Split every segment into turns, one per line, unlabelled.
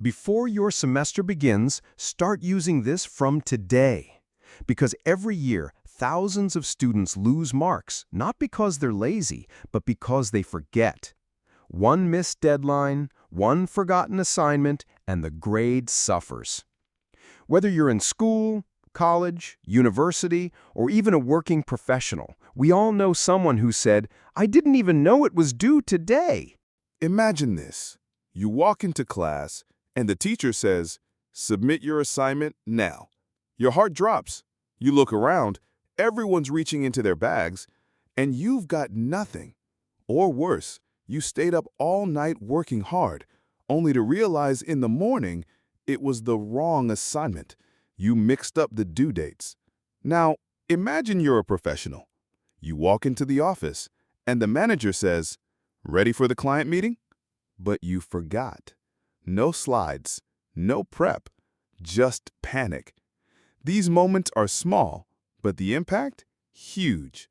Before your semester begins, start using this from today. Because every year, thousands of students lose marks, not because they're lazy, but because they forget. One missed deadline, one forgotten assignment, and the grade suffers. Whether you're in school, college, university, or even a working professional, we all know someone who said, "I didn't even know it was due today."
Imagine this. You walk into class, and the teacher says, "Submit your assignment now." Your heart drops. You look around, everyone's reaching into their bags, and you've got nothing. Or worse, you stayed up all night working hard, only to realize in the morning it was the wrong assignment. You mixed up the due dates. Now, imagine you're a professional. You walk into the office, and the manager says, "Ready for the client meeting?" But you forgot. No slides, no prep, just panic. These moments are small, but the impact? Huge.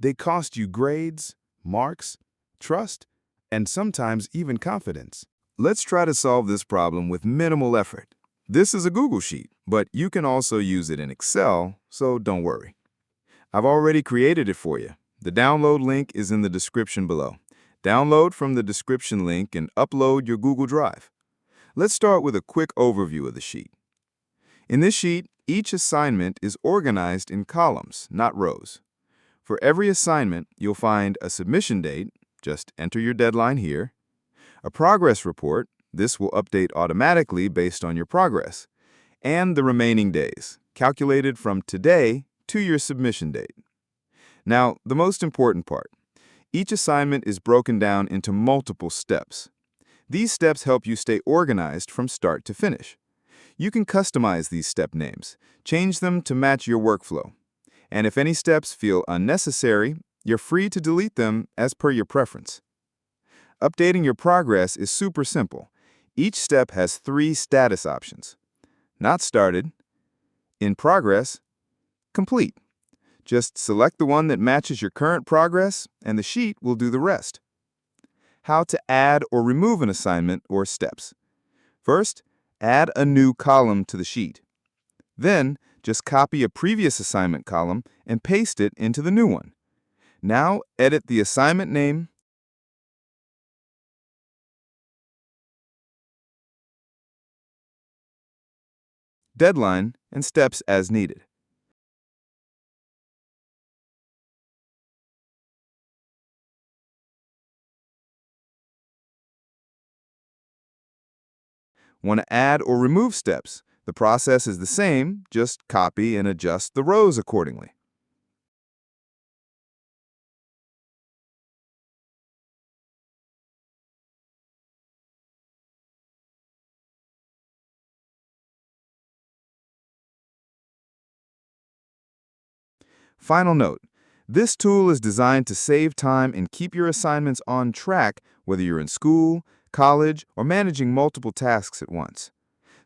They cost you grades, marks, trust, and sometimes even confidence. Let's try to solve this problem with minimal effort. This is a Google Sheet, but you can also use it in Excel, so don't worry. I've already created it for you. The download link is in the description below. Download from the description link and upload your Google Drive. Let's start with a quick overview of the sheet. In this sheet, each assignment is organized in columns, not rows. For every assignment, you'll find a submission date, just enter your deadline here, a progress report, this will update automatically based on your progress, and the remaining days, calculated from today to your submission date. Now, the most important part. Each assignment is broken down into multiple steps. These steps help you stay organized from start to finish. You can customize these step names, change them to match your workflow. And if any steps feel unnecessary, you're free to delete them as per your preference. Updating your progress is super simple. Each step has 3 status options. Not started, in progress, complete. Just select the one that matches your current progress, and the sheet will do the rest. How to add or remove an assignment or steps. First, add a new column to the sheet. Then, just copy a previous assignment column and paste it into the new one. Now, edit the assignment name, deadline, and steps as needed. Want to add or remove steps? The process is the same, just copy and adjust the rows accordingly. Final note, this tool is designed to save time and keep your assignments on track whether you're in school, college, or managing multiple tasks at once.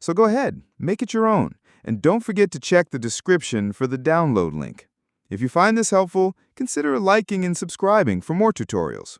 So go ahead, make it your own, and don't forget to check the description for the download link. If you find this helpful, consider liking and subscribing for more tutorials.